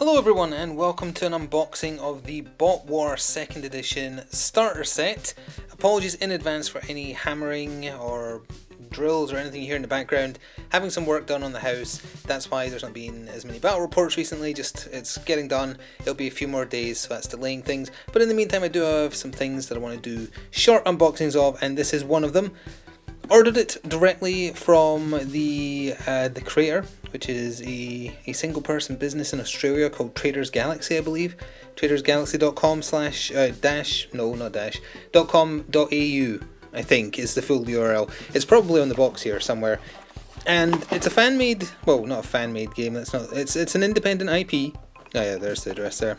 Hello everyone and welcome to an unboxing of the Bot War 2nd edition starter set. Apologies in advance for any hammering or drills or anything you hear in the background. Having some work done on the house, that's why there's not been as many battle reports recently, just it's getting done. It'll be a few more days, so that's delaying things. But in the meantime I do have some things that I want to do short unboxings of, and this is one of them. Ordered it directly from the creator, which is a single person business in Australia called Traders Galaxy, I believe. tradersgalaxy.com slash dash, no not dash, .com.au I think is the full URL. It's probably on the box here somewhere. And it's a fan made, well not a fan made game, it's an independent IP. Oh yeah, there's the address there.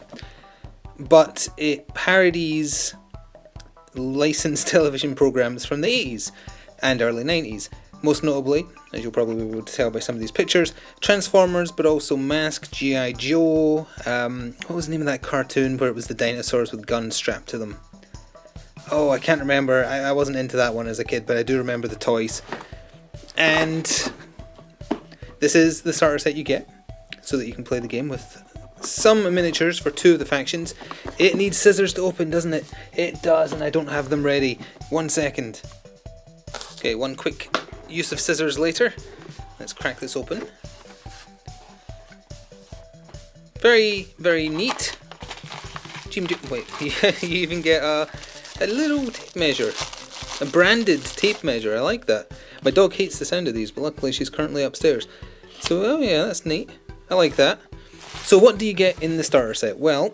But it parodies licensed television programs from the 80s and early 90s. Most notably, as you'll probably be able to tell by some of these pictures, Transformers, but also Mask, G.I. Joe, what was the name of that cartoon where it was the dinosaurs with guns strapped to them? Oh, I can't remember, I wasn't into that one as a kid, but I do remember the toys. And this is the starter set you get, so that you can play the game with some miniatures for two of the factions. It needs scissors to open, doesn't it? It does, and I don't have them ready. 1 second. Okay, one quick use of scissors later. Let's crack this open. Very, very neat. Wait, you even get a little tape measure. A branded tape measure, I like that. My dog hates the sound of these, but luckily she's currently upstairs. So, oh yeah, that's neat. I like that. So what do you get in the starter set? Well,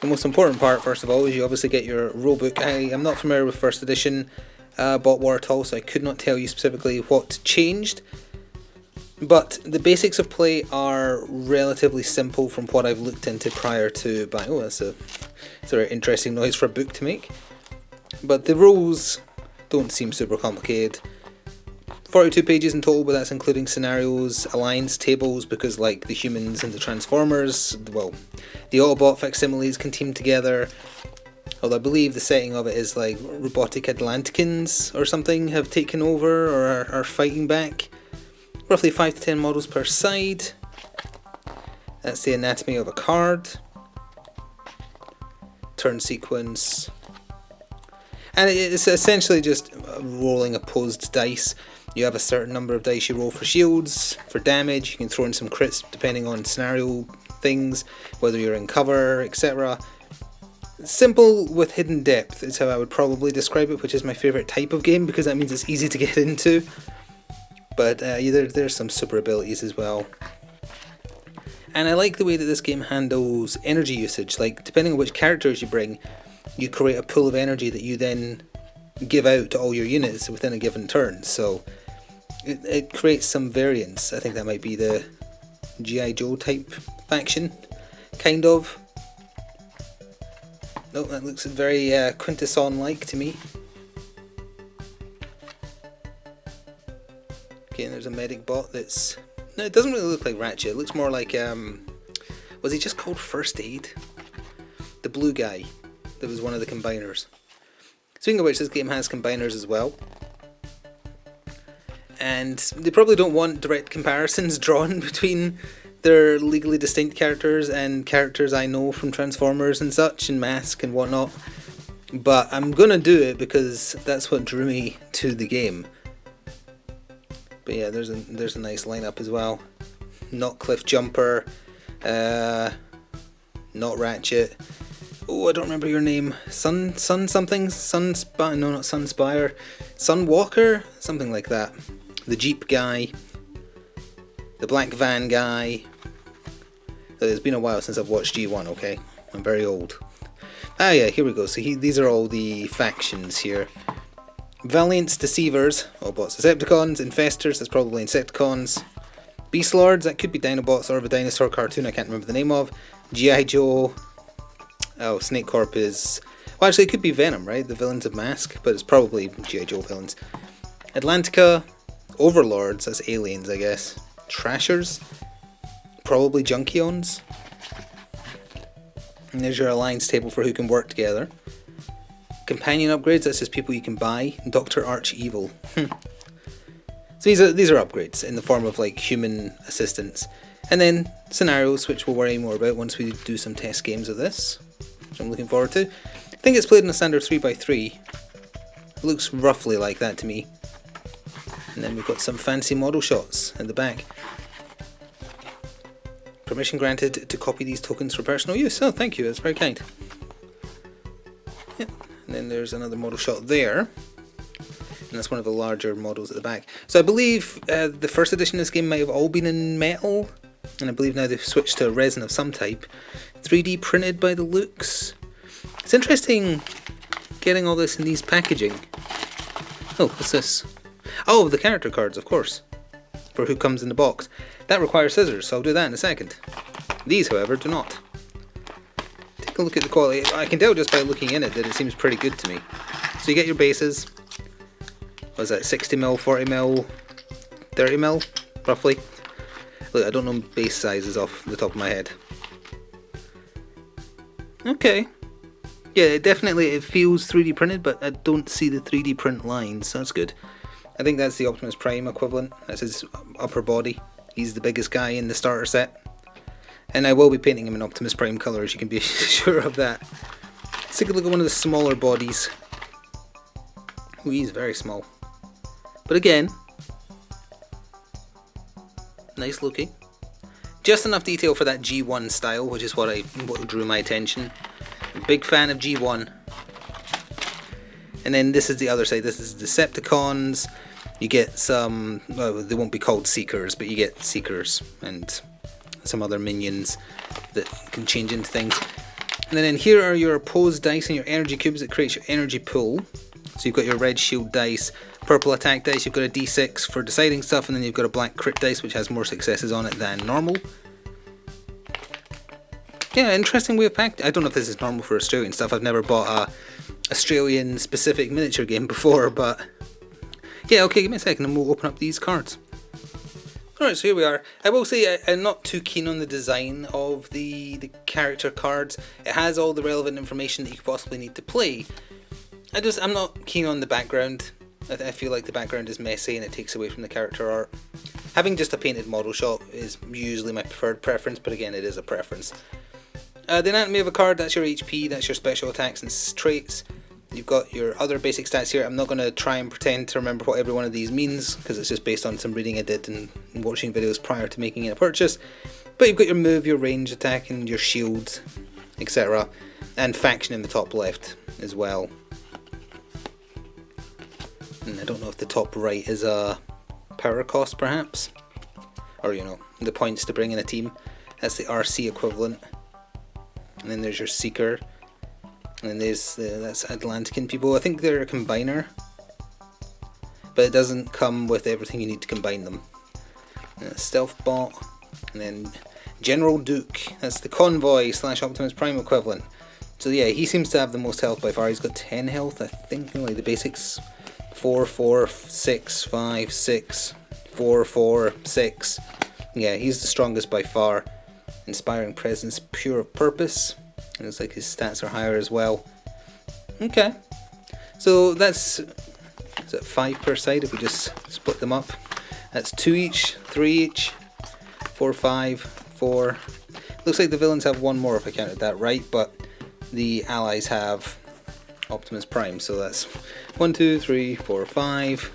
the most important part, first of all, is you obviously get your rulebook. I am not familiar with 1st edition Bot War at all, so I could not tell you specifically what changed. But the basics of play are relatively simple from what I've looked into prior to buying. Oh, that's a very interesting noise for a book to make. But the rules don't seem super complicated. 42 pages in total, but that's including scenarios, alliance tables, because like the humans and the Transformers, well, the Autobot facsimiles can team together. Although I believe the setting of it is like robotic Atlanticans or something have taken over or are fighting back. Roughly 5 to 10 models per side. That's the anatomy of a card. Turn sequence. And it's essentially just rolling opposed dice. You have a certain number of dice you roll for shields, for damage. You can throw in some crits depending on scenario things, whether you're in cover, etc. Simple with hidden depth is how I would probably describe it, which is my favourite type of game because that means it's easy to get into. But there's some super abilities as well. And I like the way that this game handles energy usage. Like, depending on which characters you bring, you create a pool of energy that you then give out to all your units within a given turn. So it creates some variance. I think that might be the G.I. Joe type faction, kind of. No, that looks very Quintesson-like to me. Okay, and there's a medic bot that's... No, it doesn't really look like Ratchet. It looks more like... was he just called First Aid? The blue guy that was one of the combiners. Speaking of which, this game has combiners as well. And they probably don't want direct comparisons drawn between their legally distinct characters and characters I know from Transformers and such, and Mask and whatnot. But I'm gonna do it because that's what drew me to the game. But yeah, there's a nice lineup as well. Not Cliff Jumper, not Ratchet. Oh, I don't remember your name. Sun something? Sunspire? No, not Sunspire. Sunwalker? Something like that. The Jeep guy. The black van guy. It's been a while since I've watched G1, okay? I'm very old. Ah yeah, here we go. So these are all the factions here. Valiant's Deceivers, Autobots, Decepticons. Infestors, that's probably Insecticons. Beast Lords, that could be Dinobots or of a dinosaur cartoon I can't remember the name of. G.I. Joe. Oh, Snake Corp is... Well, actually, it could be Venom, right? The villains of Mask, but it's probably G.I. Joe villains. Atlantica. Overlords, that's aliens, I guess. Trashers. Probably Junkions. And there's your alliance table for who can work together. Companion upgrades, that's just people you can buy. Dr. Arch-Evil. So these are upgrades in the form of like human assistants. And then scenarios, which we'll worry more about once we do some test games of this, which I'm looking forward to. I think it's played in a standard 3x3. It looks roughly like that to me. And then we've got some fancy model shots in the back. Permission granted to copy these tokens for personal use. Oh, thank you, that's very kind. Yep. And then there's another model shot there. And that's one of the larger models at the back. So I believe the first edition of this game might have all been in metal. And I believe now they've switched to a resin of some type. 3D printed by the looks. It's interesting getting all this in these packaging. Oh, what's this? Oh, the character cards, of course, for who comes in the box. That requires scissors, so I'll do that in a second. These, however, do not. Take a look at the quality. I can tell just by looking in it that it seems pretty good to me. So you get your bases. What is that, 60mm, 40mm, 30mm, roughly? Look, I don't know base sizes off the top of my head. Okay. Yeah, definitely it feels 3D printed, but I don't see the 3D print lines, so that's good. I think that's the Optimus Prime equivalent. That's his upper body. He's the biggest guy in the starter set. And I will be painting him in Optimus Prime colours, you can be sure of that. Let's take a look at one of the smaller bodies. Ooh, he's very small. But again, nice looking. Just enough detail for that G1 style, which is what drew my attention. Big fan of G1. And then this is the other side. This is Decepticons. You get some, well, they won't be called Seekers, but you get Seekers and some other minions that can change into things. And then in here are your opposed dice and your energy cubes that creates your energy pool. So you've got your red shield dice, purple attack dice, you've got a d6 for deciding stuff, and then you've got a black crit dice which has more successes on it than normal. Yeah, interesting way of packaging. I don't know if this is normal for Australian stuff. I've never bought a Australian specific miniature game before, but yeah, okay, give me a second and we'll open up these cards. Alright, so here we are. I will say I'm not too keen on the design of the character cards. It has all the relevant information that you could possibly need to play. I'm not keen on the background. I feel like the background is messy and it takes away from the character art. Having just a painted model shot is usually my preferred preference, but again, it is a preference. The anatomy of a card, that's your HP, that's your special attacks and traits. You've got your other basic stats here. I'm not going to try and pretend to remember what every one of these means, because it's just based on some reading I did and watching videos prior to making a purchase. But you've got your move, your range attack, and your shield, etc. And faction in the top left as well. And I don't know if the top right is a power cost, perhaps? Or, you know, the points to bring in a team. That's the RC equivalent. And then there's your Seeker. And then there's that's Atlantean people. I think they're a combiner. But it doesn't come with everything you need to combine them. Stealth Bot. And then General Duke. That's the Convoy / Optimus Prime equivalent. So yeah, he seems to have the most health by far. He's got 10 health, I think, like the basics. 4, 4, 6, 5, 6, 4, 4, 6. Yeah, he's the strongest by far. Inspiring Presence, Pure Purpose. It looks like his stats are higher as well. Okay. So that's, is it 5 per side if we just split them up? That's 2 each, 3 each, 4, 5, 4. Looks like the villains have 1 more if I counted that right, but the allies have Optimus Prime, so that's 1, 2, 3, 4, 5.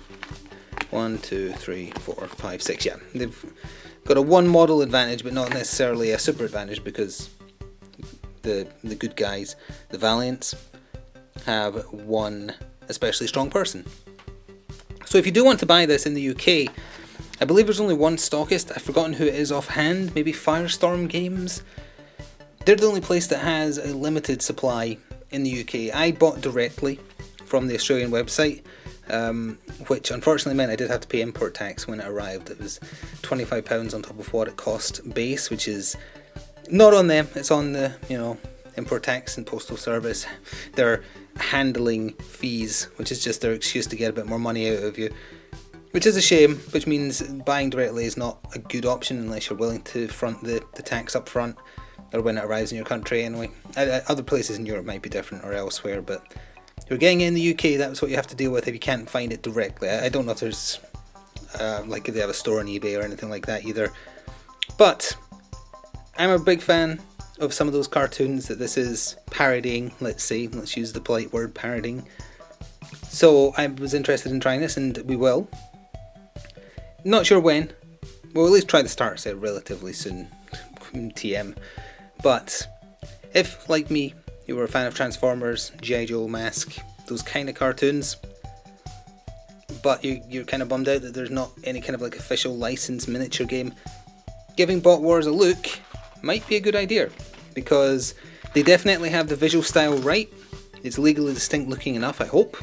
1, 2, 3, 4, 5, 6. Yeah, they've got a 1 model advantage, but not necessarily a super advantage, because the good guys, the Valiants, have 1 especially strong person. So if you do want to buy this in the UK, I believe there's only 1 stockist. I've forgotten who it is offhand. Maybe Firestorm Games. They're the only place that has a limited supply in the UK. I bought directly from the Australian website, which unfortunately meant I did have to pay import tax when it arrived. It was £25 on top of what it cost base, which is not on them, it's on the, you know, import tax and postal service. Their handling fees, which is just their excuse to get a bit more money out of you, which is a shame, which means buying directly is not a good option unless you're willing to front the tax up front, or when it arrives in your country anyway. Other places in Europe might be different, or elsewhere, but if you're getting it in the UK, that's what you have to deal with if you can't find it directly. I don't know if there's like if they have a store on eBay or anything like that either, But I'm a big fan of some of those cartoons that this is parodying, let's use the polite word parodying. So I was interested in trying this, and we will. Not sure when. We'll at least try the starter set relatively soon. TM. But if, like me, you were a fan of Transformers, G.I. Joe, Mask, those kind of cartoons, but you're kind of bummed out that there's not any kind of like official licensed miniature game, giving Bot Wars a look might be a good idea, because they definitely have the visual style right. It's legally distinct looking enough, I hope.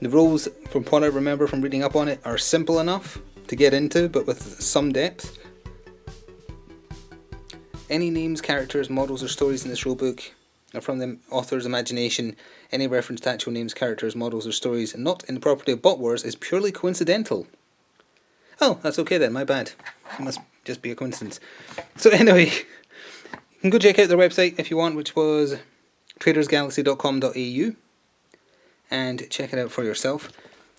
The rules, from what I remember from reading up on it, are simple enough to get into, but with some depth. Any names, characters, models or stories in this rulebook are from the author's imagination. Any reference to actual names, characters, models or stories not in the property of Bot Wars is purely coincidental. Oh, that's okay then, my bad. It must just be a coincidence. So anyway, you can go check out their website if you want, which was tradersgalaxy.com.au, and check it out for yourself.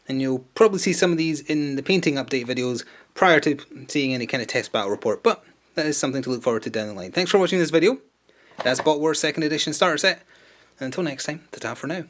And you'll probably see some of these in the painting update videos prior to seeing any kind of test battle report, but that is something to look forward to down the line. Thanks for watching this video. That's Bot Wars 2nd edition starter set, and until next time, ta-ta for now.